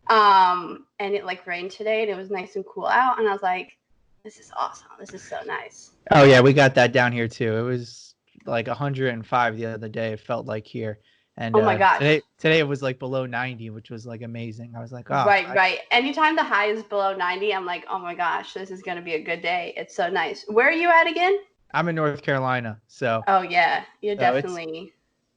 And it like rained today and it was nice and cool out. And I was like, this is awesome. This is so nice. Oh yeah, we got that down here too. It was like 105 the other day. It felt like here, and Oh my gosh. today it was like below 90, which was like amazing. I was like, oh, Right. Anytime the high is below 90, I'm like, oh my gosh, this is going to be a good day. It's so nice. Where are you at again? I'm in North Carolina, so Oh yeah, you're it's definitely.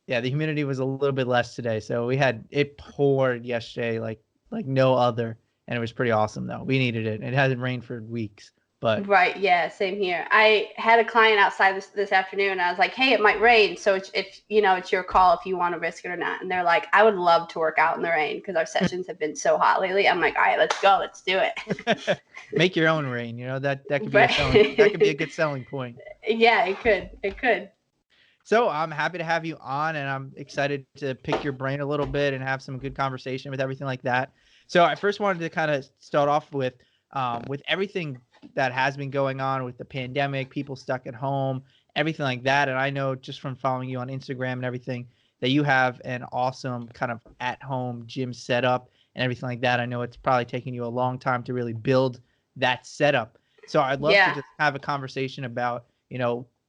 yeah. The humidity was a little bit less today, so it poured yesterday like no other, and it was pretty awesome though. We needed it. It hasn't rained for weeks, but Right, yeah, same here. I had a client outside this afternoon. And I was like, "Hey, it might rain, so it's your call if you want to risk it or not." And they're like, "I would love to work out in the rain because our sessions have been so hot lately." I'm like, "All right, let's go, let's do it." make your own rain. That could be Right. that could be a good selling point. Yeah, it could. So I'm happy to have you on, and I'm excited to pick your brain a little bit and have some good conversation with everything like that. So I first wanted to kind of start off with everything that has been going on with the pandemic, people stuck at home, everything like that. And I know just from following you on Instagram and everything that you have an awesome kind of at-home gym setup and everything like that. I know it's probably taken you a long time to really build that setup. So I'd love to Yeah. just have a conversation about,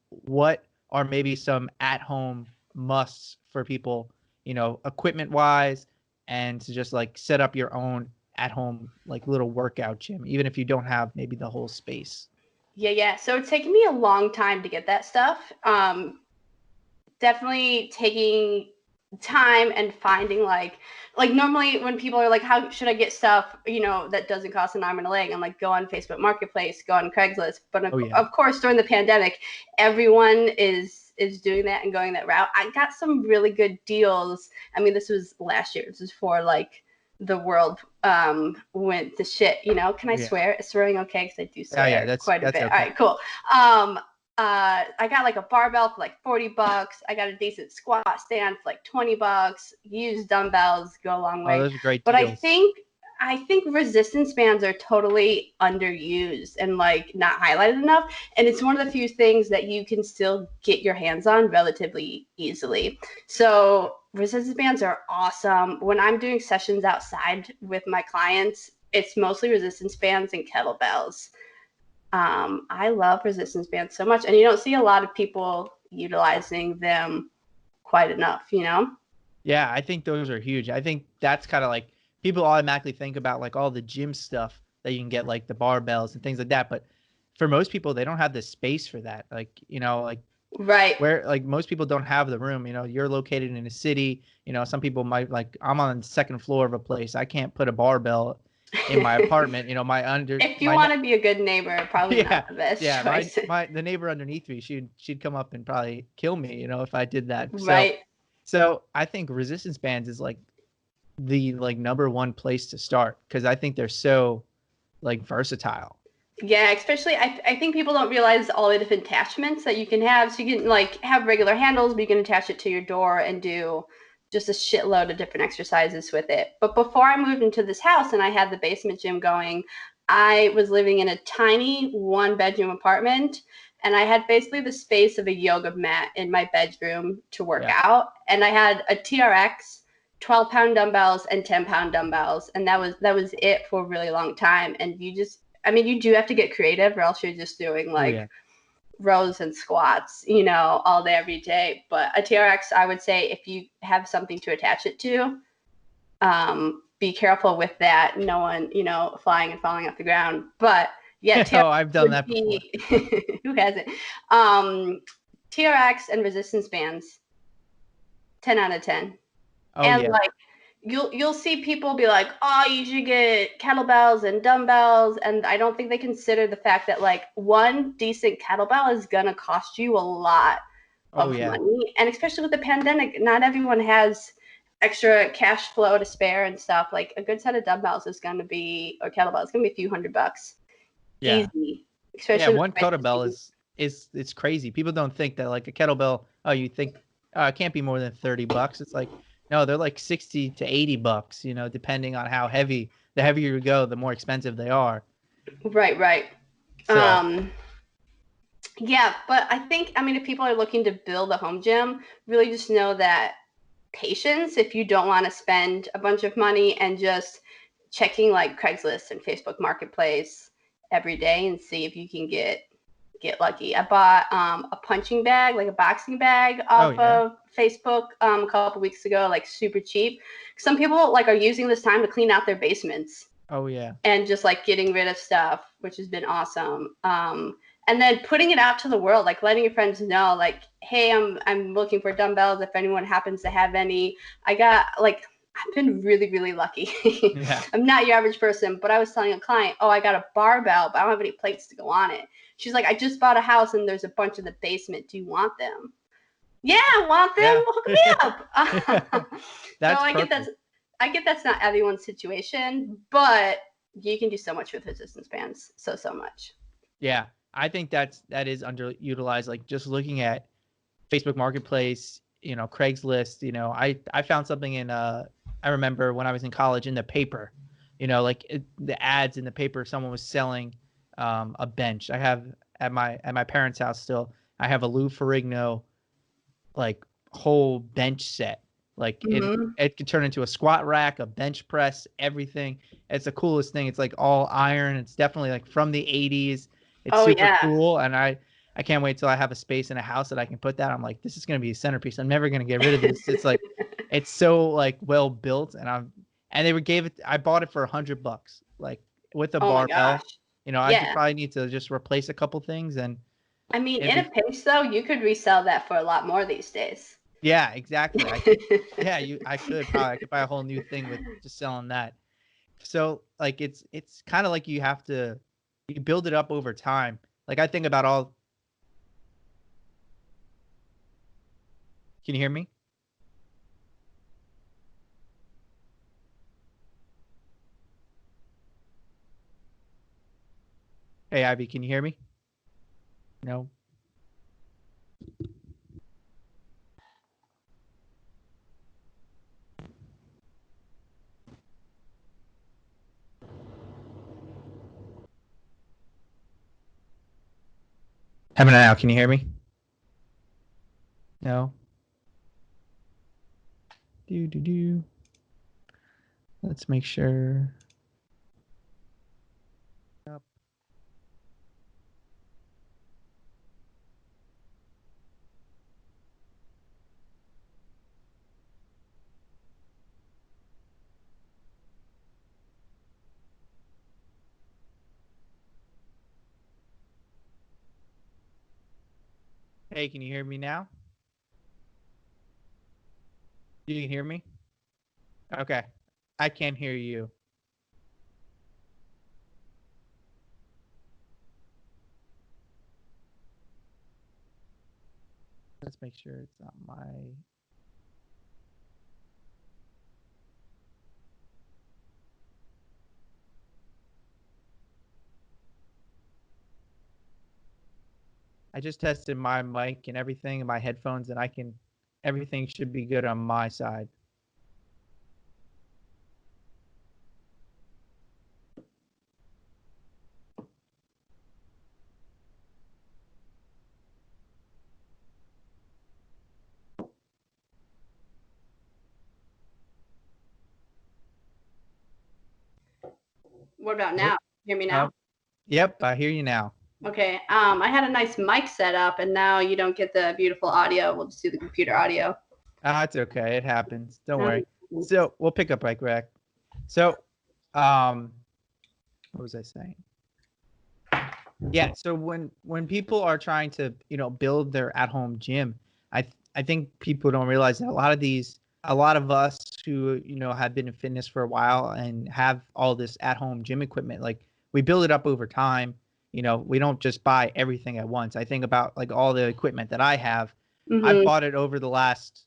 what are maybe some at-home musts for people, equipment wise, and to just like set up your own at-home like little workout gym, even if you don't have maybe the whole space. Yeah. So it's taken me a long time to get that stuff. Definitely taking time and finding like normally when people are like, how should I get stuff, that doesn't cost an arm and a leg? I'm like, go on Facebook Marketplace, go on Craigslist. But of course, during the pandemic, everyone is doing that and going that route. I got some really good deals. I mean, this was last year. This is for like the world went to shit. Can I swear? Is swearing okay? Because I do swear that's quite a bit. okay. All right, cool. I got like a barbell for like $40. I got a decent squat stand for like $20. Used dumbbells go a long way. Oh, those are great but deals. I think resistance bands are totally underused and like not highlighted enough. And it's one of the few things that you can still get your hands on relatively easily. So resistance bands are awesome. When I'm doing sessions outside with my clients, it's mostly resistance bands and kettlebells. I love resistance bands so much, and you don't see a lot of people utilizing them quite enough, Yeah, I think those are huge. I think that's kind of like people automatically think about like all the gym stuff that you can get, like the barbells and things like that. But for most people, they don't have the space for that. Right. Where like most people don't have the room. You're located in a city. Some people might like I'm on the second floor of a place. I can't put a barbell in my apartment. If you want to be a good neighbor, probably not the best choice. The neighbor underneath me, she'd come up and probably kill me, if I did that. Right. So I think resistance bands is like the like number one place to start because I think they're so like versatile. Yeah, especially I think people don't realize all the different attachments that you can have. So you can like have regular handles, but you can attach it to your door and do just a shitload of different exercises with it. But before I moved into this house and I had the basement gym going, I was living in a tiny 1-bedroom apartment, and I had basically the space of a yoga mat in my bedroom to work out. And I had a TRX, 12-pound dumbbells and 10-pound dumbbells, and that was it for a really long time. And you do have to get creative, or else you're just doing like rows and squats, all day, every day. But a TRX, I would say, if you have something to attach it to, be careful with that. No one, flying and falling off the ground. But yeah, TRX I've done that before. Who hasn't? TRX and resistance bands, 10 out of 10. Like you'll see people be like, oh, you should get kettlebells and dumbbells. And I don't think they consider the fact that like one decent kettlebell is going to cost you a lot of money. And especially with the pandemic, not everyone has extra cash flow to spare and stuff. Like a good set of dumbbells is going to be, or kettlebell, it's going to be a few $100. Yeah. Easy. Especially one kettlebell is it's crazy. People don't think that like a kettlebell, you think it can't be more than $30. It's like, no, they're like $60 to $80, depending on how heavy. The heavier you go, the more expensive they are. Right. So. Yeah, but I think, if people are looking to build a home gym, really just know that patience, if you don't want to spend a bunch of money, and just checking like Craigslist and Facebook Marketplace every day and see if you can get lucky. I bought a punching bag, like a boxing bag, off of Facebook a couple weeks ago, like super cheap. Some people like are using this time to clean out their basements. Oh yeah. And just like getting rid of stuff, which has been awesome. And then putting it out to the world, like letting your friends know, like, hey, I'm looking for dumbbells. If anyone happens to have any, I got like, I've been really, really lucky. Yeah. I'm not your average person, but I was telling a client, oh, I got a barbell, but I don't have any plates to go on it. She's like, I just bought a house and there's a bunch in the basement. Do you want them? Yeah, want them? Yeah. Hook me up. That's so I get that's not everyone's situation, but you can do so much with resistance bands. So much. Yeah. I think that is underutilized. Like just looking at Facebook Marketplace, you know, Craigslist, you know, I found something in I remember when I was in college in the paper, you know, like the ads in the paper, someone was selling a bench. I have at my parents' house still, I have a Lou Ferrigno like whole bench set. Like it could turn into a squat rack, a bench press, everything. It's the coolest thing. It's like all iron. It's definitely like from the 80s. It's super cool. And I can't wait till I have a space in a house that I can put that. I'm like, this is going to be a centerpiece. I'm never going to get rid of this. It's like, it's so like well built. And I bought it for $100, like with a barbell. You know, I could probably need to just replace a couple things. And I mean, in a pinch though, you could resell that for a lot more these days. Yeah, exactly. I could buy a whole new thing with just selling that. So like it's kind of like you build it up over time. Like I think about all. Can you hear me? Hey Ivy, can you hear me? No. How about now? Can you hear me? No. Do. Let's make sure. Yep. Hey, can you hear me now? You can hear me? Okay. I can't hear you. Let's make sure it's not my. I just tested my mic and everything and my headphones, and everything should be good on my side. What about now? Hear me now? Yep, I hear you now. Okay. I had a nice mic set up, and now you don't get the beautiful audio. We'll just do the computer audio. It's okay. It happens. Don't worry. So we'll pick up right back. So, what was I saying? Yeah. So when people are trying to, you know, build their at-home gym, I think people don't realize that a lot of us who, you know, have been in fitness for a while and have all this at-home gym equipment, like we build it up over time. You know, we don't just buy everything at once. I think about like all the equipment that I have. I've bought it over the last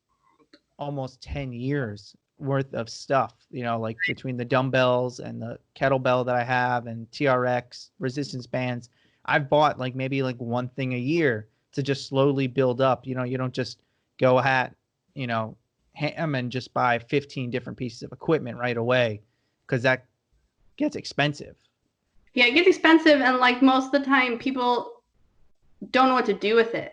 almost 10 years worth of stuff, you know, like between the dumbbells and the kettlebell that I have and TRX resistance bands. I've bought like maybe like one thing a year to just slowly build up. You know, you don't just go at, you know, ham and just buy 15 different pieces of equipment right away, because that gets expensive. Yeah, it gets expensive, and like most of the time, people don't know what to do with it.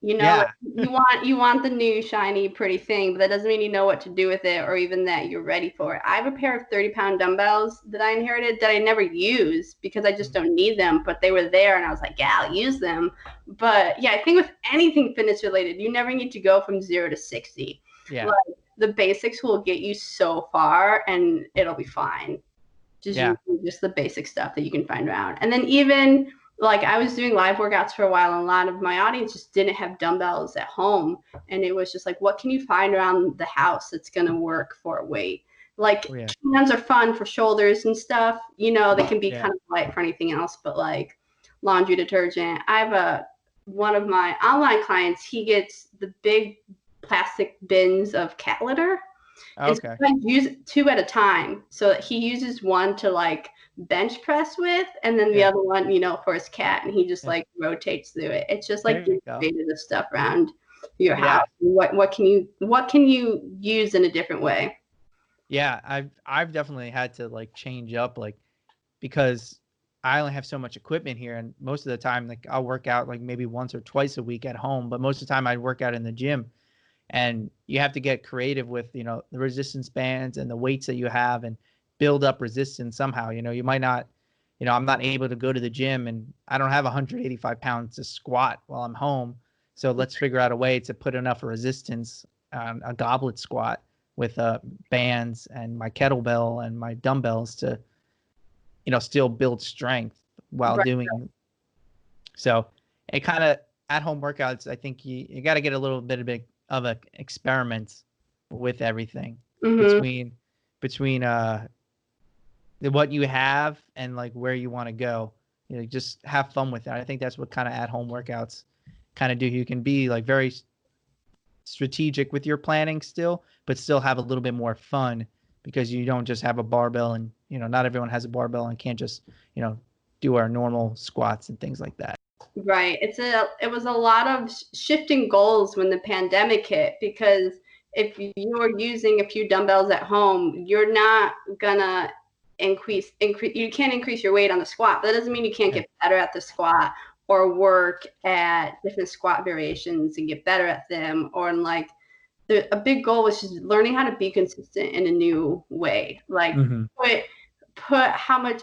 You know, like, Yeah. you want the new shiny pretty thing, but that doesn't mean you know what to do with it or even that you're ready for it. I have a pair of 30-pound dumbbells that I inherited that I never use because I just don't need them, but they were there and I was like, yeah, I'll use them. But yeah, I think with anything fitness related, you never need to go from 0 to 60. Yeah. Like the basics will get you so far and it'll be fine. Just Yeah. using just the basic stuff that you can find around. And then even like I was doing live workouts for a while and a lot of my audience just didn't have dumbbells at home. And it was just like, what can you find around the house that's going to work for a weight? Like Oh, yeah. cans are fun for shoulders and stuff. You know, they can be Yeah. kind of light for anything else, but like laundry detergent. I have one of my online clients, he gets the big plastic bins of cat litter and Okay. sometimes use two at a time. So he uses one to like bench press with, and then the Yeah. other one, for his cat, and he just Yeah. like rotates through it. It's just like There you go. creative stuff around your house. Yeah. What can you use in a different way? Yeah. I've definitely had to like change up, like, because I only have so much equipment here, and most of the time, like, I'll work out like maybe once or twice a week at home, but most of the time I work out in the gym. And you have to get creative with, the resistance bands and the weights that you have, and build up resistance somehow. You might not, I'm not able to go to the gym, and I don't have 185 pounds to squat while I'm home. So let's figure out a way to put enough resistance on a goblet squat with bands and my kettlebell and my dumbbells to, still build strength while Right. doing. So it kind of, at home workouts, I think you got to get a little bit of an experiment with everything Mm-hmm. between what you have and like where you want to go. Just have fun with it. I think that's what kind of at home workouts kind of do. You can be like very strategic with your planning still, but still have a little bit more fun, because you don't just have a barbell, and not everyone has a barbell and can't just do our normal squats and things like that. Right. It was a lot of shifting goals when the pandemic hit because if you're using a few dumbbells at home, you're not gonna increase you can't increase your weight on the squat. That doesn't mean you can't Yeah. get better at the squat or work at different squat variations and get better at them or like a big goal was just learning how to be consistent in a new way. Like Hmm. put put how much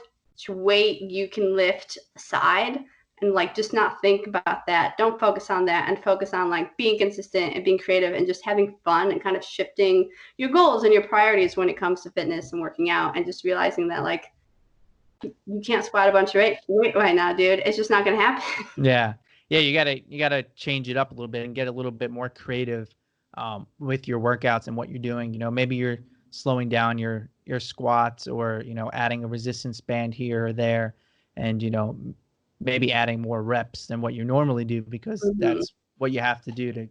weight you can lift aside and like just not think about that. Don't focus on that and focus on like being consistent and being creative and just having fun and kind of shifting your goals and your priorities when it comes to fitness and working out and just realizing that like you can't squat a bunch of weight right now, dude. It's just not gonna happen. Yeah. Yeah, you gotta change it up a little bit and get a little bit more creative with your workouts and what you're doing. Maybe you're slowing down your squats, or adding a resistance band here or there, and maybe adding more reps than what you normally do, because Mm-hmm. that's what you have to do to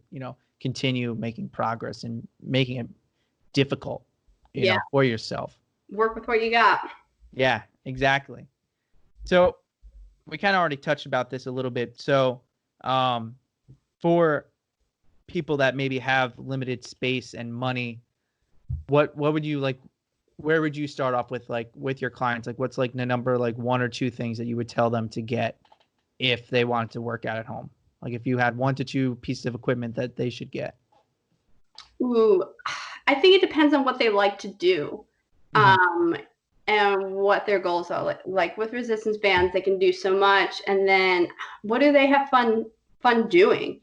continue making progress and making it difficult Yeah, for yourself. work with what you got. Yeah, exactly. So we kind of already touched about this a little bit. So, um, for people that maybe have limited space and money, what would you like? Where would you start off with, like, with your clients? Like, what's like the number, like, one or two things that you would tell them to get if they wanted to work out at home? Like, if you had 1 to 2 pieces of equipment that they should get. Ooh, I think it depends on what they like to do. Hmm. Um, and what their goals are. Like with resistance bands, they can do so much, and then what do they have fun doing?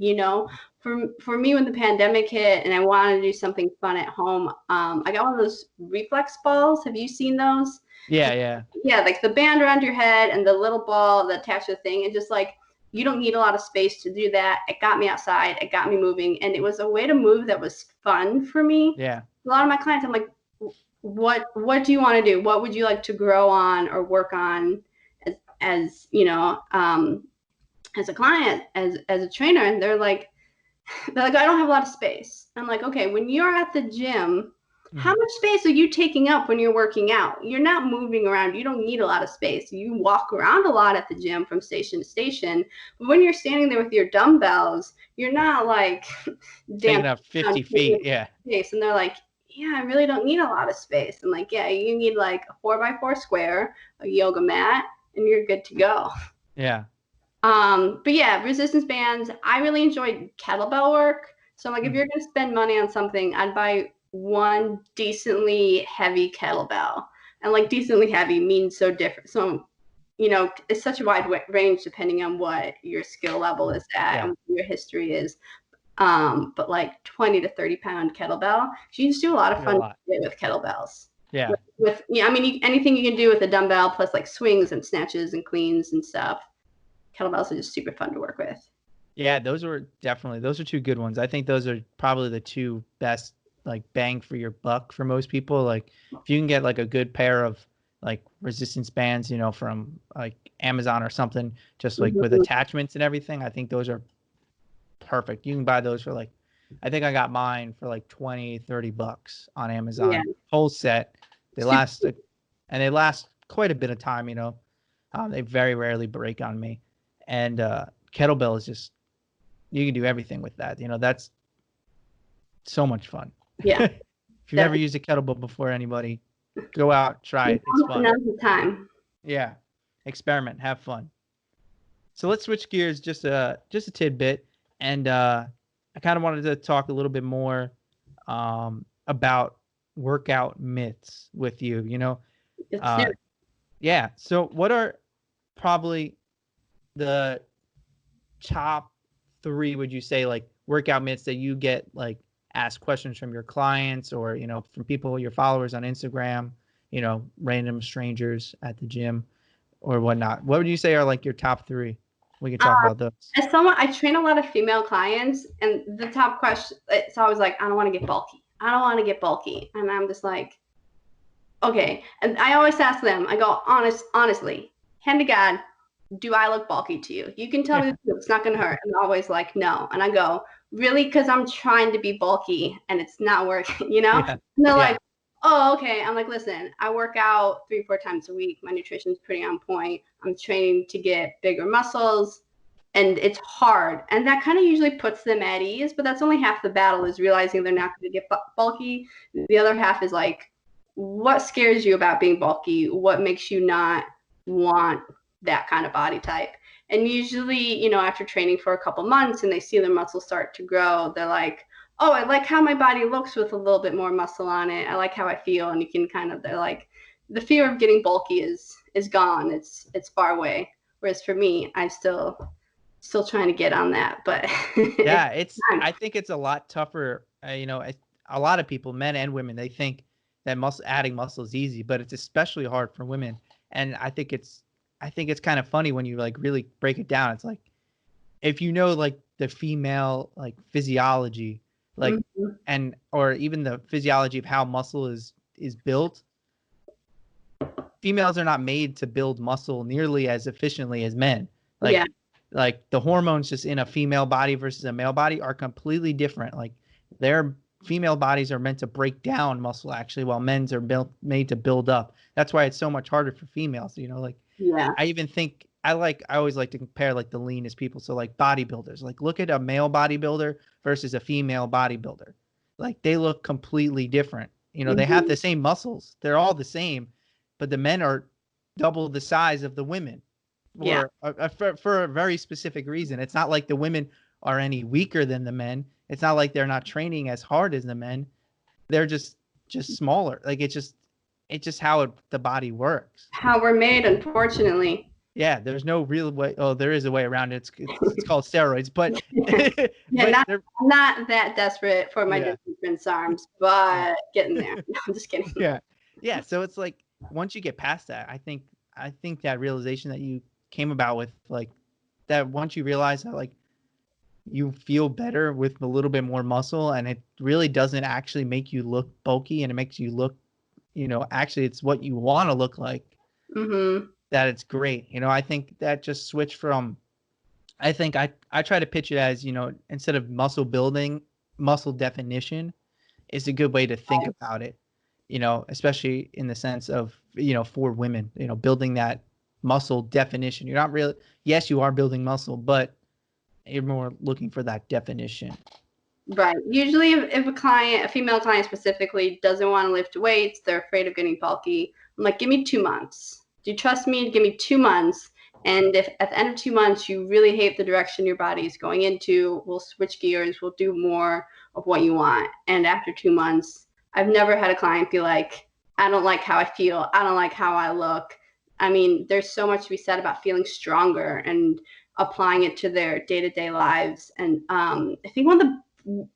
For me, when the pandemic hit and I wanted to do something fun at home, I got one of those reflex balls. Have you seen those? Yeah, yeah, Yeah, like the band around your head and the little ball that attached to the thing, and just like you don't need a lot of space to do that. It got me outside, it got me moving, and it was a way to move that was fun for me. yeah. A lot of my clients, I'm like, what do you want to do? What would you like to grow on or work on as as a client, as a trainer? And they're like, I don't have a lot of space. I'm like, okay, when you're at the gym, how Hmm. much space are you taking up when you're working out? You're not moving around. You don't need a lot of space. You walk around a lot at the gym from station to station. But when you're standing there with your dumbbells, you're not like Taking dancing up around 50 taking feet. Yeah, space. And they're like, yeah, I really don't need a lot of space. I'm like, yeah, you need like a 4x4 square, a yoga mat, and you're good to go. yeah. But yeah, resistance bands. I really enjoyed kettlebell work. So like, if Mm, you're gonna spend money on something, I'd buy one decently heavy kettlebell. And like decently heavy means so different. So it's such a wide range depending on what your skill level is at and yeah, what your history is. But like 20 to 30 pound kettlebell, you can just do a lot of do a fun lot. shit with kettlebells. Yeah. I mean, anything you can do with a dumbbell plus like swings and snatches and cleans and stuff. Kettlebells are just super fun to work with. Yeah, those are two good ones. I think those are probably the two best like bang for your buck for most people. Like if you can get like a good pair of like resistance bands, from like Amazon or something, just like with Mm-hmm. attachments and everything, I think those are perfect. You can buy those for like I think I got mine for like 20, 30 bucks on Yeah, Amazon. Whole set. They super. last and they last quite a bit of time. They very rarely break on me. And kettlebell is just you can do everything with that. That's so much fun. Yeah, If you've never definitely. used a kettlebell before, anybody, go out, try it. It's fun. Now's the time. Yeah. Experiment, have fun. So let's switch gears just a tidbit. And I kind of wanted to talk a little bit more about workout myths with you. It's Uh, yeah. So what are probably the top three, would you say, like workout myths that you get like asked questions from your clients or, from people, your followers on Instagram, random strangers at the gym or whatnot? What would you say are like your top three? We can talk about those. As someone, I train a lot of female clients, and the top question, it's always like, I don't want to get bulky. I don't want to get bulky. And I'm just like, okay. And I always ask them, I go, honestly, hand to God, do I look bulky to you? You can tell me it's not going to hurt. And they're always like, no. And I go, really? Because I'm trying to be bulky and it's not working? Yeah. And they're Yeah. like, oh, okay. I'm like, listen, I work out 3 or 4 times a week. My nutrition's pretty on point. I'm training to get bigger muscles and it's hard. And that kind of usually puts them at ease, but that's only half the battle is realizing they're not going to get bulky. The other half is like, what scares you about being bulky? What makes you not want that kind of body type? And usually, after training for a couple months and they see their muscles start to grow, they're like, oh, I like how my body looks with a little bit more muscle on it. I like how I feel. And you can they're like, the fear of getting bulky is gone. It's far away. Whereas for me, I still trying to get on that, but it's Yeah. I think it's a lot tougher. A lot of people, men and women, they think that adding muscle is easy, but it's especially hard for women. And I think it's kind of funny when you like really break it down. It's like, if like the female like physiology, like mm-hmm. and or even the physiology of how muscle is built, females are not made to build muscle nearly as efficiently as men. Yeah, Like the hormones just in a female body versus a male body are completely different. Like their female bodies are meant to break down muscle actually, while men's are made to build up. That's why it's so much harder for females. Like yeah, I even think I always like to compare like the leanest people. So like bodybuilders, like look at a male bodybuilder versus a female bodybuilder. Like they look completely different. They have mm-hmm. the same muscles. They're all the same, but the men are double the size of the women Yeah. for a very specific reason. It's not like the women are any weaker than the men. It's not like they're not training as hard as the men. They're just smaller. Like it's just how the body works. How we're made, unfortunately. Yeah, there's no real way. Oh, there is a way around it. It's called steroids, but Yeah, but they're not that desperate for my yeah, different Prince arms, yeah, but getting there. No, I'm just kidding. yeah, yeah. So it's like once you get past that, I think that realization that you came about with like that once you realize that like you feel better with a little bit more muscle and it really doesn't actually make you look bulky and it makes you look, actually it's what you want to look like, Mm-hmm. that it's great. I think that just switched from I think I try to pitch it as, instead of muscle building, muscle definition is a good way to think about it, especially in the sense of, for women, building that muscle definition. You're not really, yes, you are building muscle, but you're more looking for that definition. Right. Usually, if a female client specifically, doesn't want to lift weights, they're afraid of getting bulky. I'm like, give me 2 months. Do you trust me? Give me 2 months, And if at the end of 2 months you really hate the direction your body is going into, we'll switch gears, we'll do more of what you want. And after 2 months, I've never had a client be like, I don't like how I feel, I don't like how I look. I mean, there's so much to be said about feeling stronger and applying it to their day-to-day lives. And I think one of the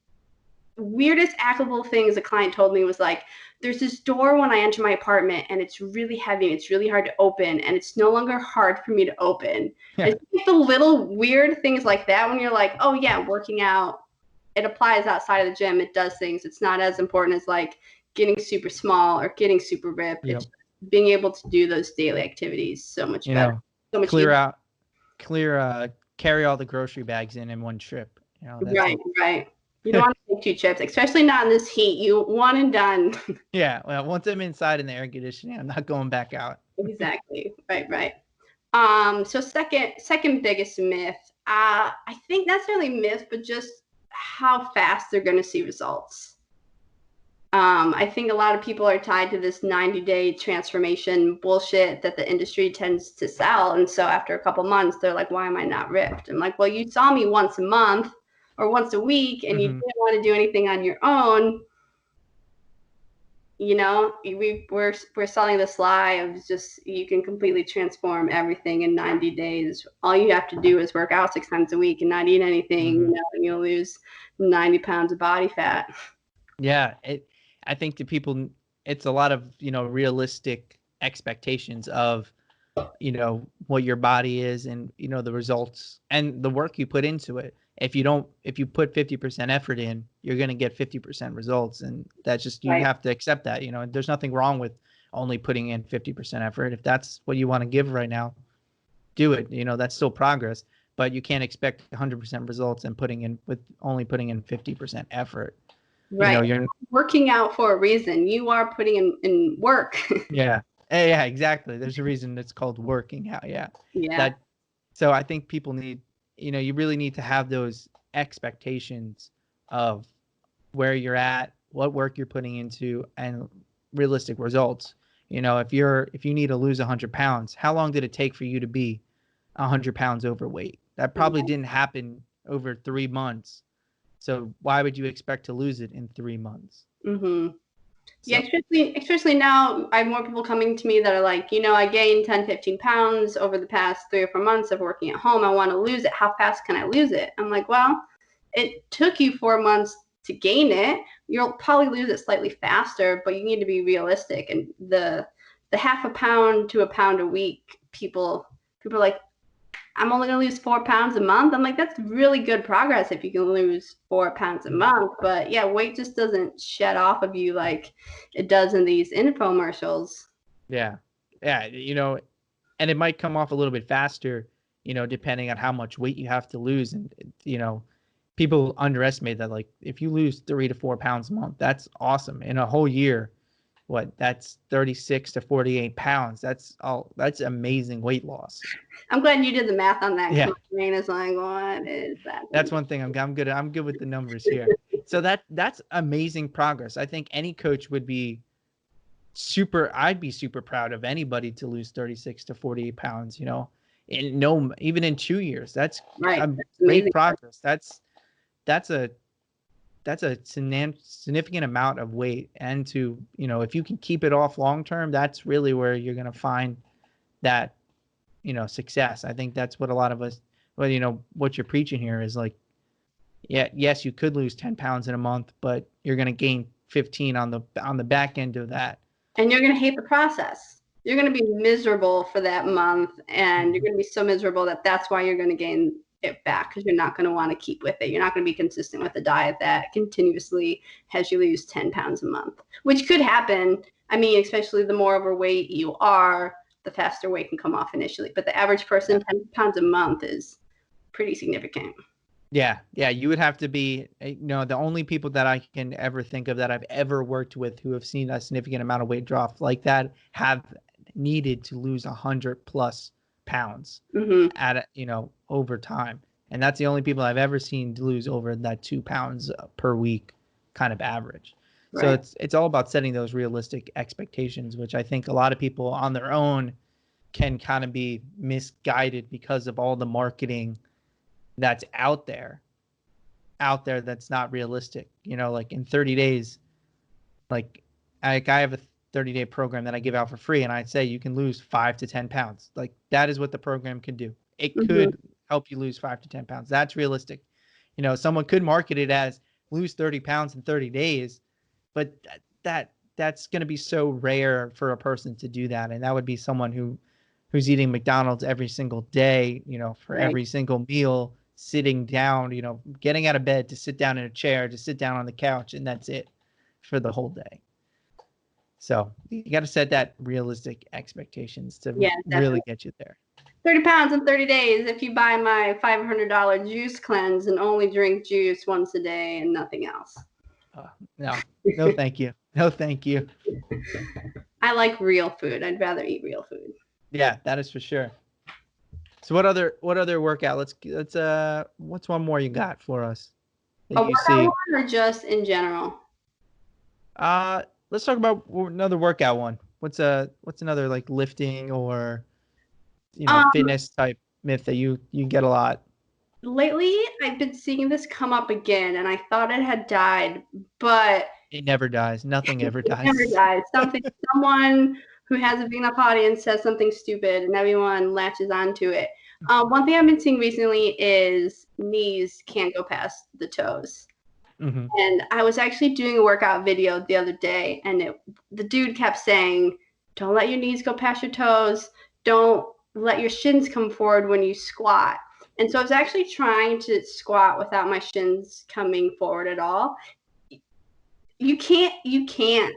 weirdest applicable things a client told me was like, there's this door when I enter my apartment and it's really heavy and it's really hard to open and it's no longer hard for me to open. Yeah. It's the little weird things like that when you're like, oh yeah, working out, it applies outside of the gym, it does things. It's not as important as like getting super small or getting super ripped. Yep. It's being able to do those daily activities so much better. So much carry all the grocery bags in one trip. That's right, right. You don't want to take 2 trips, especially not in this heat. You one and done. Yeah, well, once I'm inside in the air conditioning, I'm not going back out. Exactly. Right. So second biggest myth. I think that's not really myth, but just how fast they're going to see results. I think a lot of people are tied to this 90-day transformation bullshit that the industry tends to sell. And so after a couple months, they're like, why am I not ripped? I'm like, well, you saw me once a month or once a week and you didn't want to do anything on your own. We're selling this lie of just you can completely transform everything in 90 days. All you have to do is work out 6 times a week and not eat anything, and you'll lose 90 pounds of body fat. Yeah, I think to people, it's a lot of realistic expectations of what your body is and the results and the work you put into it. If you put 50% effort in, you're going to get 50% results, and that's just you have to accept that. There's nothing wrong with only putting in 50% effort. If that's what you want to give right now, do it. That's still progress, but you can't expect 100% results and only putting in 50% effort. Right. You're working out for a reason. You are putting in work. Yeah. Yeah, exactly. There's a reason it's called working out. Yeah. Yeah. So I think people need, you really need to have those expectations of where you're at, what work you're putting into, and realistic results. If you need to lose 100 pounds, how long did it take for you to be 100 pounds overweight? That probably didn't happen over 3 months. So why would you expect to lose it in 3 months? Mm-hmm. Yeah, especially now, I have more people coming to me that are like, I gained 10, 15 pounds over the past 3 or 4 months of working at home. I want to lose it. How fast can I lose it? I'm like, well, it took you 4 months to gain it. You'll probably lose it slightly faster, but you need to be realistic. And the half a pound to a pound a week, people are like, I'm only going to lose 4 pounds a month. I'm like, that's really good progress if you can lose 4 pounds a month. But yeah, weight just doesn't shed off of you like it does in these infomercials. Yeah. Yeah. And it might come off a little bit faster, depending on how much weight you have to lose. And, people underestimate that. Like if you lose 3 to 4 pounds a month, that's awesome. In a whole year, that's 36 to 48 pounds. That's amazing weight loss. I'm glad you did the math on that. Yeah. My brain is like, what is that? That's one thing I'm good with the numbers here. So that's amazing progress. I think any coach would be I'd be super proud of anybody to lose 36 to 48 pounds, even in 2 years. That's great progress. That's a significant amount of weight, and if you can keep it off long term, that's really where you're going to find that success. I think that's what a lot of us, what you're preaching here is like, yes, you could lose 10 pounds in a month, but you're going to gain 15 on the back end of that, and you're going to hate the process. You're going to be miserable for that month, and you're going to be so miserable that's why you're going to gain it back, because you're not going to want to keep with it. You're not going to be consistent with a diet that continuously has you lose 10 pounds a month, which could happen. I mean, especially the more overweight you are, the faster weight can come off initially. But the average person, 10 pounds a month is pretty significant. Yeah. You would have to be, the only people that I can ever think of that I've ever worked with who have seen a significant amount of weight drop like that have needed to lose 100+ pounds at over time, and that's the only people I've ever seen lose over that 2 pounds per week kind of average. Right. So it's all about setting those realistic expectations, which I think a lot of people on their own can kind of be misguided because of all the marketing that's out there that's not realistic. You know, like in 30 days, like I have a 30-day program that I give out for free, and I'd say you can lose 5 to 10 pounds. Like that is what the program can do. It Mm-hmm. could help you lose 5 to 10 pounds. That's realistic. You know, someone could market it as lose 30 pounds in 30 days, but that's going to be so rare for a person to do that. And that would be someone who's eating McDonald's every single day, you know, for Right. every single meal, sitting down, you know, getting out of bed to sit down in a chair, to sit down on the couch, and that's it for the whole day. So you got to set that realistic expectations to Yeah, really definitely. get you there. 30 pounds in 30 days if you buy my $500 juice cleanse and only drink juice once a day and nothing else. No, no, thank you. No, thank you. I like real food. I'd rather eat real food. Yeah, that is for sure. So what other workout? Let's what's one more you got for us that A you workout see? one or just in general? Uh let's talk about another workout one. What's another like lifting or Um, fitness type myth that you get a lot? Lately, I've been seeing this come up again, and I thought it had died, but It never dies. Nothing ever it never dies. dies. Someone who has a big enough audience says something stupid, and everyone latches onto it. One thing I've been seeing recently is knees can't go past the toes. Hmm. And I was actually doing a workout video the other day, and the dude kept saying, "Don't let your knees go past your toes. Don't let your shins come forward when you squat." And so I was actually trying to squat without my shins coming forward at all. You can't. You can't.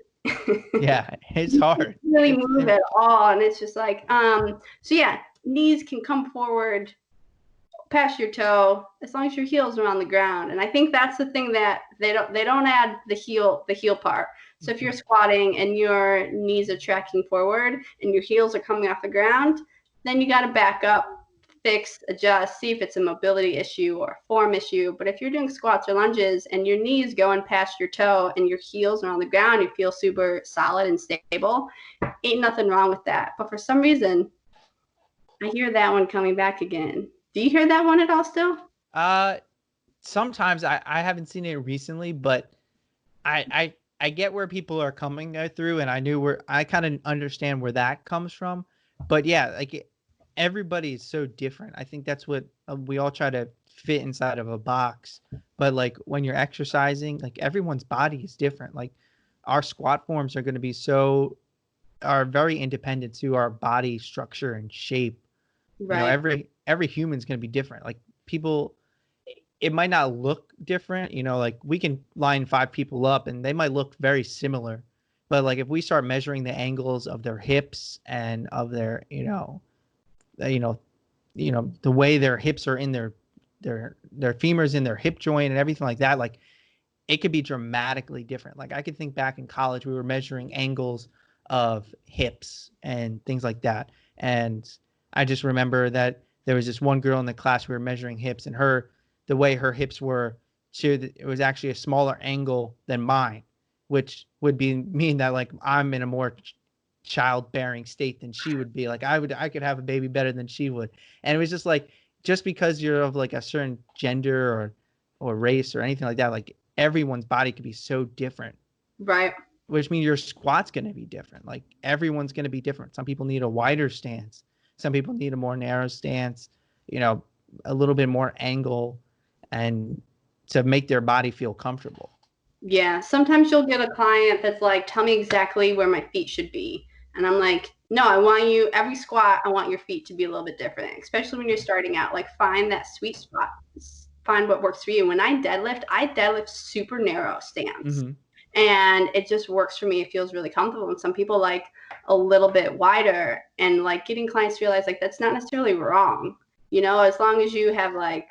Yeah, it's You can't hard. really It's move at all, and it's just like so yeah, knees can come forward past your toe as long as your heels are on the ground. And I think that's the thing that they don't add the heel part. So if you're squatting and your knees are tracking forward and your heels are coming off the ground, then you got to back up, fix, adjust, see if it's a mobility issue or a form issue. But if you're doing squats or lunges and your knees going past your toe and your heels are on the ground, you feel super solid and stable, ain't nothing wrong with that. But for some reason, I hear that one coming back again. Do you hear that one at all still? uh sometimes I haven't seen it recently, but I get where people are coming through, and I kind of understand where that comes from. But yeah, like everybody is so different. I think that's what we all try to fit inside of a box. But like when you're exercising, like everyone's body is different. Like our squat forms are going to be are very independent to our body structure and shape. You know, Right. every human's going to be different. Like people, it might not look different. You know, like we can line 5 people up and they might look very similar. But like if we start measuring the angles of their hips and of their, you know, the way their hips are in their femurs in their hip joint and everything like that, like it could be dramatically different. Like I could think back in college, we were measuring angles of hips and things like that. And I just remember that there was this one girl in the class we were measuring hips, and the way her hips were, it was actually a smaller angle than mine, which would mean that like I'm in a more childbearing state than she would be. Like I could have a baby better than she would. And it was just like, just because you're of like a certain gender or race or anything like that, like everyone's body could be so different, Right. which means your squat's going to be different. Like everyone's going to be different. Some people need a wider stance. Some people need a more narrow stance, you know, a little bit more angle, and to make their body feel comfortable. Yeah. Sometimes you'll get a client that's like, tell me exactly where my feet should be. And I'm like, no, I want you, every squat, I want your feet to be a little bit different, especially when you're starting out. Like, find that sweet spot, find what works for you. When I deadlift super narrow stance. Mm-hmm. And it just works for me. It feels really comfortable. And some people like a little bit wider, and like getting clients to realize like that's not necessarily wrong. As long as you have like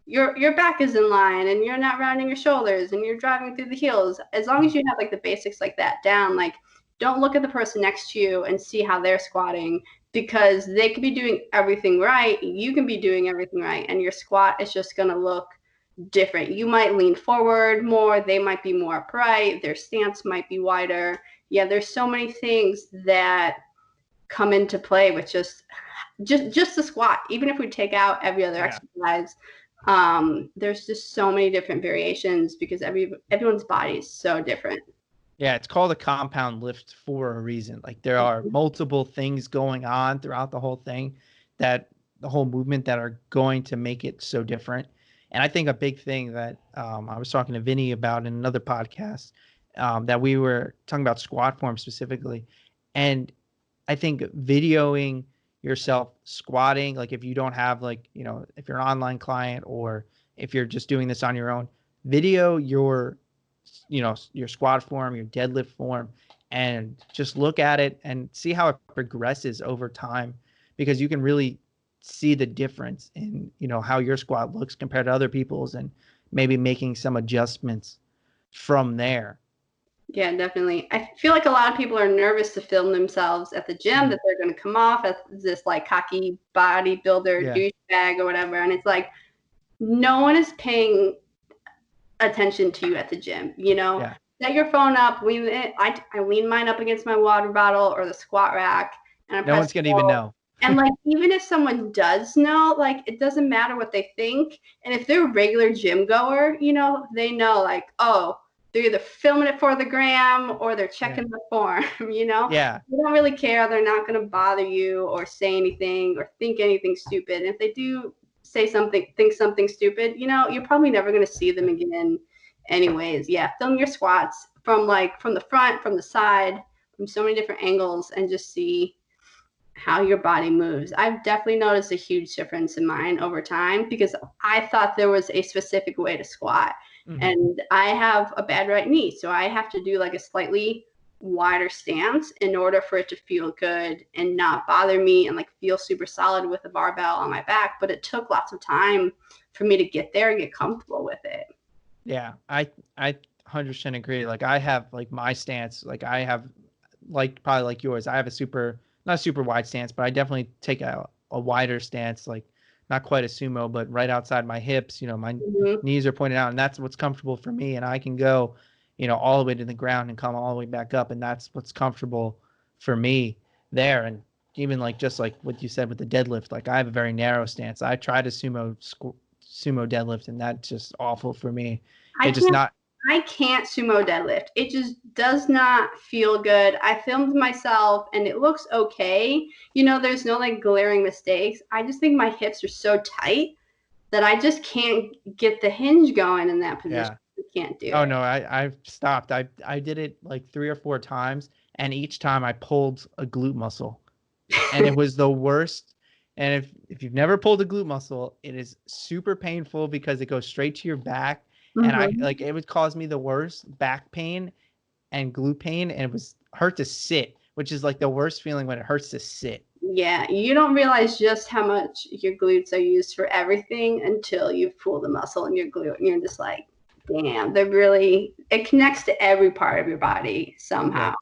your back is in line and you're not rounding your shoulders and you're driving through the heels, as long as you have like the basics like that down, like don't look at the person next to you and see how they're squatting, because they could be doing everything right, you can be doing everything right, and your squat is just going to look different. You might lean forward more, they might be more upright, their stance might be wider. Yeah, there's so many things that come into play with just the squat. Even if we take out every other exercise, there's just so many different variations because everyone's body is so different. Yeah, it's called a compound lift for a reason. Like there are multiple things going on throughout the whole thing, that the whole movement, that are going to make it so different. And I think a big thing that I was talking to Vinny about in another podcast, that we were talking about squat form specifically. And I think videoing yourself squatting, like if you don't have, like, if you're an online client or if you're just doing this on your own, video your squat form, your deadlift form, and just look at it and see how it progresses over time, because you can really see the difference in, how your squat looks compared to other people's, and maybe making some adjustments from there. Yeah, definitely. I feel like a lot of people are nervous to film themselves at the gym, that they're going to come off as this like cocky bodybuilder Yeah. douchebag or whatever. And it's like, no one is paying attention to you at the gym. Yeah. Set your phone up. I lean mine up against my water bottle or the squat rack, and I No press one's gonna even go. know. And like, even if someone does know, like, it doesn't matter what they think. And if they're a regular gym goer, they know, like, oh, they're either filming it for the gram or they're checking the form. Yeah. They don't really care. They're not going to bother you or say anything or think anything stupid. And if they do think something stupid, you're probably never going to see them again anyways. Yeah, film your squats from the front, from the side, from so many different angles, and just see how your body moves. I've definitely noticed a huge difference in mine over time, because I thought there was a specific way to squat. And I have a bad right knee, so I have to do like a slightly wider stance in order for it to feel good and not bother me and like feel super solid with a barbell on my back. But it took lots of time for me to get there and get comfortable with it. Yeah, I 100% agree. Like I have like my stance, like I have, like probably like yours. I have not super wide stance, but I definitely take a wider stance, like not quite a sumo, but right outside my hips. My knees are pointed out, and that's what's comfortable for me. And I can go, all the way to the ground and come all the way back up, and that's what's comfortable for me there. And even like just like what you said with the deadlift, like I have a very narrow stance. I tried to sumo deadlift, and that's just awful for me. I It just can't not. I can't sumo deadlift. It just does not feel good. I filmed myself and it looks okay. There's no like glaring mistakes. I just think my hips are so tight that I just can't get the hinge going in that position. Yeah. I can't do Oh it. no, I've stopped. I did it like 3 or 4 times, and each time I pulled a glute muscle, and it was the worst. And if you've never pulled a glute muscle, it is super painful because it goes straight to your back, and I Mm-hmm. like it would cause me the worst back pain and glute pain, and it was hurt to sit, which is like the worst feeling when it hurts to sit. Yeah, you don't realize just how much your glutes are used for everything until you pull the muscle in your glute and you're just like, damn, it connects to every part of your body Yeah. somehow.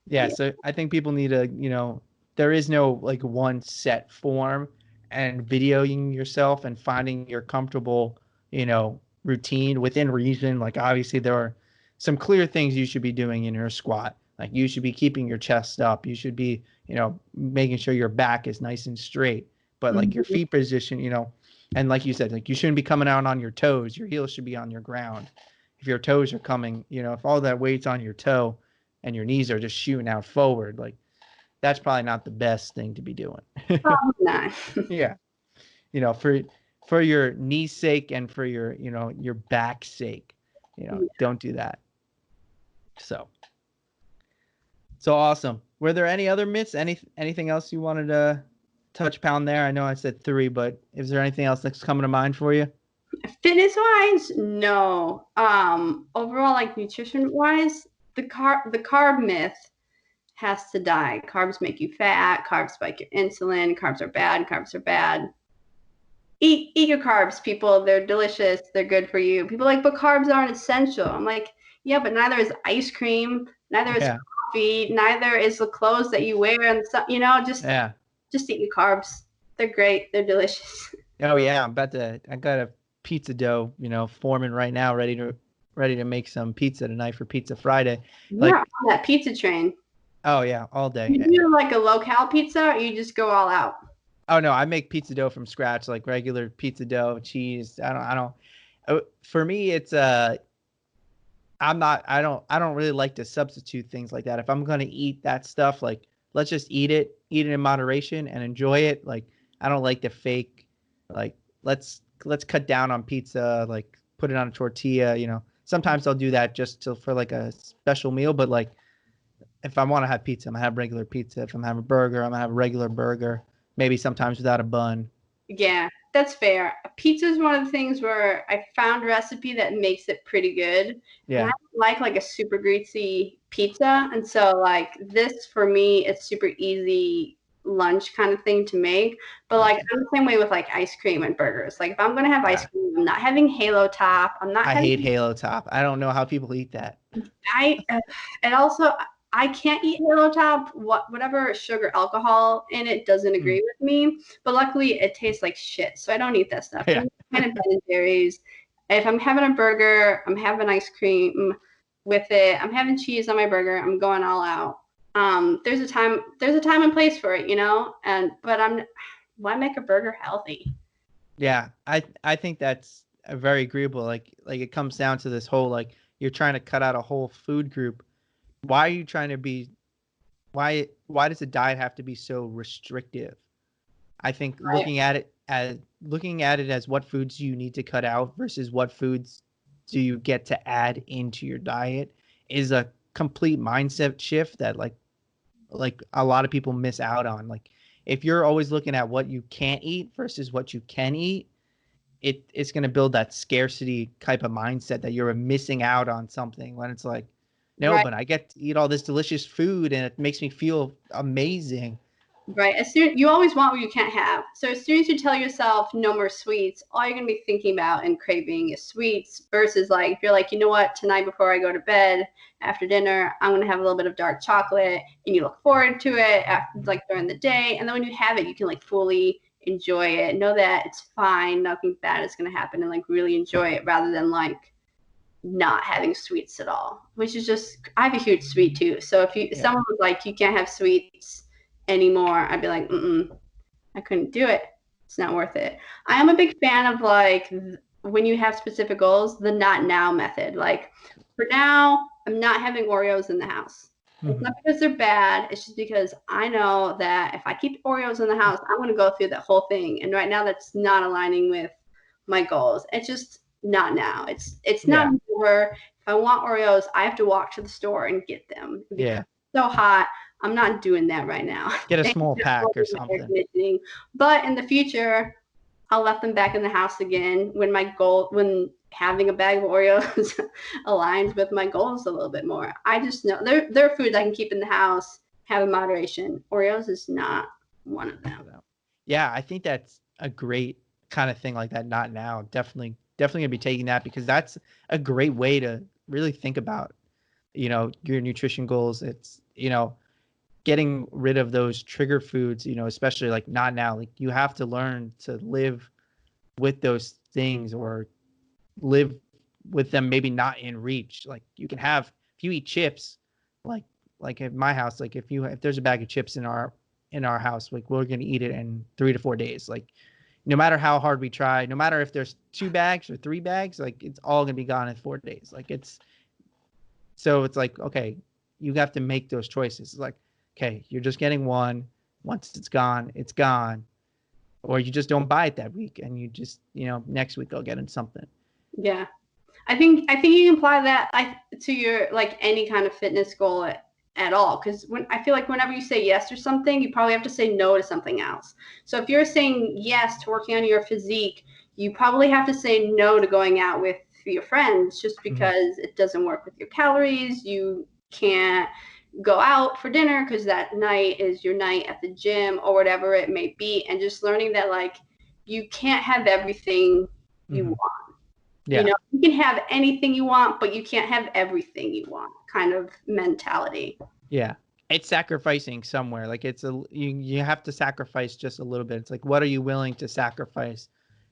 Yeah, Yeah. so I think people need to, there is no like one set form, and videoing yourself and finding your comfortable, routine within reason. Like obviously there are some clear things you should be doing in your squat. Like you should be keeping your chest up. You should be, making sure your back is nice and straight. But like your Mhm. feet position, and like you said, like you shouldn't be coming out on your toes. Your heels should be on your ground. If your toes are coming, if all that weight's on your toe and your knees are just shooting out forward, like that's probably not the best thing to be doing. Probably not. Yeah. For your knee's sake and for your, your back's sake, don't do that. So, so awesome. Were there any other myths? Anything else you wanted to touch pound there? I know I said 3, but is there anything else that's coming to mind for you? Fitness wise, no. Overall, like nutrition wise, the carb myth has to die. Carbs make you fat. Carbs spike your insulin. Carbs are bad. Carbs are bad. Eat your carbs, people. They're delicious. They're good for you. People are like, but carbs aren't essential. I'm like, yeah, but neither is ice cream. Neither is Yeah. coffee. Neither is the clothes that you wear. And stuff. Yeah. Just eat your carbs. They're great. They're delicious. Oh yeah. I got a pizza dough, forming right now, ready to make some pizza tonight for Pizza Friday. You're Like, on that pizza train. Oh yeah, all You day. do like a locale pizza, or you just go all out? Oh no, I make pizza dough from scratch, like regular pizza dough, cheese. I don't. For me, it's I'm not. I don't really like to substitute things like that. If I'm gonna eat that stuff, like let's just eat it in moderation, and enjoy it. Like I don't like the fake. Like let's cut down on pizza. Like put it on a tortilla. Sometimes I'll do that just for like a special meal. But like if I want to have pizza, I'm gonna have regular pizza. If I'm having a burger, I'm gonna have a regular burger. Maybe sometimes without a bun. Yeah, that's fair. Pizza is one of the things where I found a recipe that makes it pretty good. And I Yeah. don't like a super greasy pizza. And so like this for me, it's super easy lunch kind of thing to make. But like Okay. I'm the same way with like ice cream and burgers. Like if I'm gonna have ice Yeah. cream, I'm not having Halo top. I'm not I hate having Halo Top. I don't know how people eat that. I and also I can't eat Halo Top. Whatever sugar alcohol in it doesn't Mm. agree with me. But luckily, it tastes like shit, so I don't eat that stuff. For Yeah. me, kind of Ben and Jerry's. If I'm having a burger, I'm having ice cream with it. I'm having cheese on my burger. I'm going all out. There's a time and place for it, you know. And but I'm why make a burger healthy? Yeah. I think that's very agreeable. Like it comes down to this whole like you're trying to cut out a whole food group. Why are you trying to be why does a diet have to be so restrictive? I think Right, looking at it as what foods you need to cut out versus what foods do you get to add into your diet is a complete mindset shift that like a lot of people miss out on. Like if you're always looking at what you can't eat versus what you can eat, it's going to build that scarcity type of mindset that you're missing out on something when it's like, no, right. but I get to eat all this delicious food and it makes me feel amazing. Right. As soon you always want what you can't have. So as soon as you tell yourself no more sweets, all you're gonna be thinking about and craving is sweets versus like if you're like, you know what, tonight before I go to bed, after dinner, I'm gonna have a little bit of dark chocolate and you look forward to it after, like during the day. And then when you have it, you can like fully enjoy it. Know that it's fine, nothing bad is gonna happen and like really enjoy it rather than like not having sweets at all, which is just I have a huge sweet tooth. So if Yeah. someone was like, you can't have sweets anymore, I'd be like, I couldn't do it. It's not worth it. I am a big fan of like when you have specific goals, the not now method. Like for now, I'm not having Oreos in the house. It's Hmm. not because they're bad. It's just because I know that if I keep Oreos in the house, I'm going to go through that whole thing. And right now, that's not aligning with my goals. It's just not now. It's not Yeah. over. If I want Oreos, I have to walk to the store and get them because Yeah. it's so hot. I'm not doing that right now. Get a Thank you small for pack or my air something. conditioning. But in the future, I'll let them back in the house again when having a bag of Oreos aligns with my goals a little bit more. I just know they're foods I can keep in the house, have in moderation. Oreos is not one of them. So, yeah, I think that's a great kind of thing like that. Not now. Definitely gonna be taking that because that's a great way to really think about, your nutrition goals. It's, getting rid of those trigger foods, especially like not now. Like you have to learn to live with those things or live with them maybe not in reach. Like you can have if you eat chips, like like at my house, like if there's a bag of chips in our house, like we're gonna eat it in 3 to 4 days. Like no matter how hard we try, no matter if there's 2 bags or 3 bags, like it's all gonna be gone in 4 days. Like it's like okay, you have to make those choices. It's like okay, you're just getting one. Once it's gone, it's gone. Or you just don't buy it that week, and you just next week I'll get in something. Yeah. I think you can apply that to your like any kind of fitness goal at all because when I feel like whenever you say yes to something, you probably have to say no to something else. So if you're saying yes to working on your physique, you probably have to say no to going out with your friends just Mhm. because it doesn't work with your calories. You can't go out for dinner because that night is your night at the gym or whatever it may be, and just learning that like you can't have everything you Mhm. want. You Yeah. know, you can have anything you want, but you can't have everything you want kind of mentality. Yeah. It's sacrificing somewhere. Like you have to sacrifice just a little bit. It's like what are you willing to sacrifice?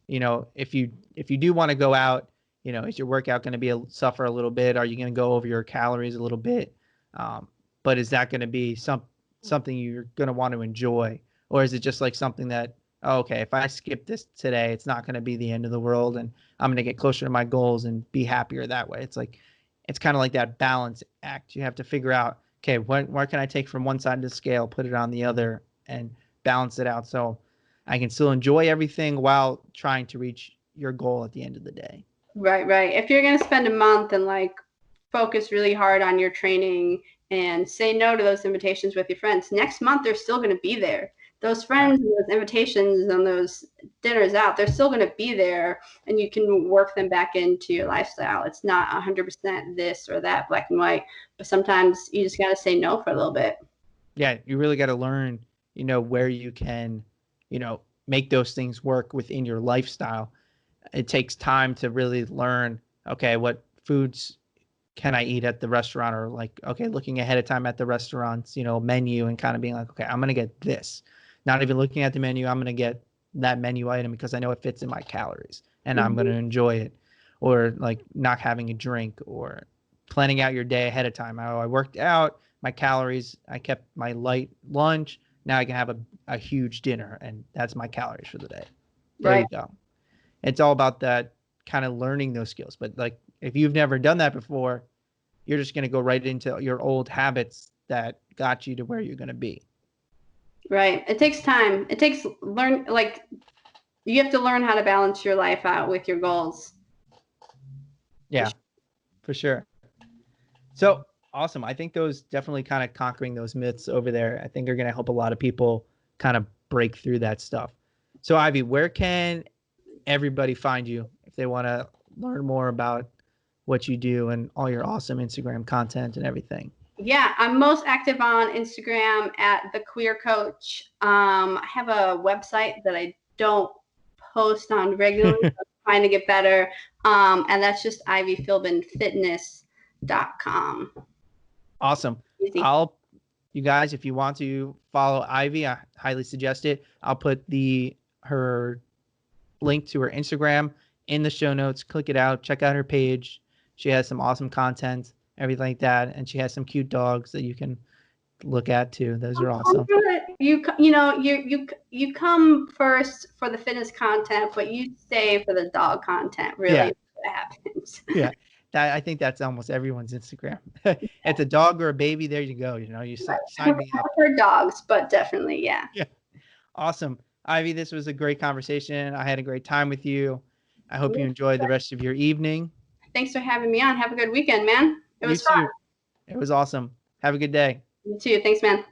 If you do want to go out, is your workout going to suffer a little bit? Are you going to go over your calories a little bit? but is that going to be something you're going to want to enjoy? Or is it just like something that, oh, okay, if I skip this today, it's not going to be the end of the world and I'm going to get closer to my goals and be happier that way? It's like, it's kind of like that balance act. You have to figure out, okay, what can I take from one side of the scale, put it on the other, and balance it out so I can still enjoy everything while trying to reach your goal at the end of the day. Right, right. If you're going to spend a month and like focus really hard on your training and say no to those invitations with your friends, next month they're still going to be there. Those Yeah. friends, those invitations, and those dinners out, they're still going to be there, and you can work them back into your lifestyle. It's not 100% this or that, black and white, but sometimes you just got to say no for a little bit. Yeah, you really got to learn, where you can, make those things work within your lifestyle. It takes time to really learn, okay, what foods can I eat at the restaurant, or like, okay, looking ahead of time at the restaurant's, menu and kind of being like, okay, I'm going to get this. Not even looking at the menu, I'm going to get that menu item because I know it fits in my calories and I'm going to enjoy it. Or like not having a drink, or planning out your day ahead of time. Oh, I worked out my calories. I kept my light lunch. Now I can have a huge dinner, and that's my calories for the day. There Right. you go. It's all about that kind of learning those skills. But like, if you've never done that before, you're just going to go right into your old habits that got you to where you're going to be. Right. It takes time. It takes you have to learn how to balance your life out with your goals. Yeah, for sure. So awesome. I think those definitely kind of conquering those myths over there, I think are going to help a lot of people kind of break through that stuff. So Ivy, where can everybody find you if they want to learn more about what you do and all your awesome Instagram content and everything? Yeah, I'm most active on Instagram at the Queer Coach. I have a website that I don't post on regularly. So I'm trying to get better, and that's just ivyfilbinfitness.com. Awesome. Easy. You guys, if you want to follow Ivy, I highly suggest it. I'll put her link to her Instagram in the show notes. Click it out. Check out her page. She has some awesome content, everything like that, and she has some cute dogs that you can look at too. Those are awesome. You come first for the fitness content, but you stay for the dog content. Really, Yeah. what happens. Yeah. I think that's almost everyone's Instagram. It's a dog or a baby. There you go. You sign me up. For dogs, but definitely, yeah. Yeah. Awesome. Ivy, this was a great conversation. I had a great time with you. I hope you enjoy the rest of your evening. Thanks for having me on. Have a good weekend, man. It was You too. It was awesome. Have a good day. You too. Thanks, man.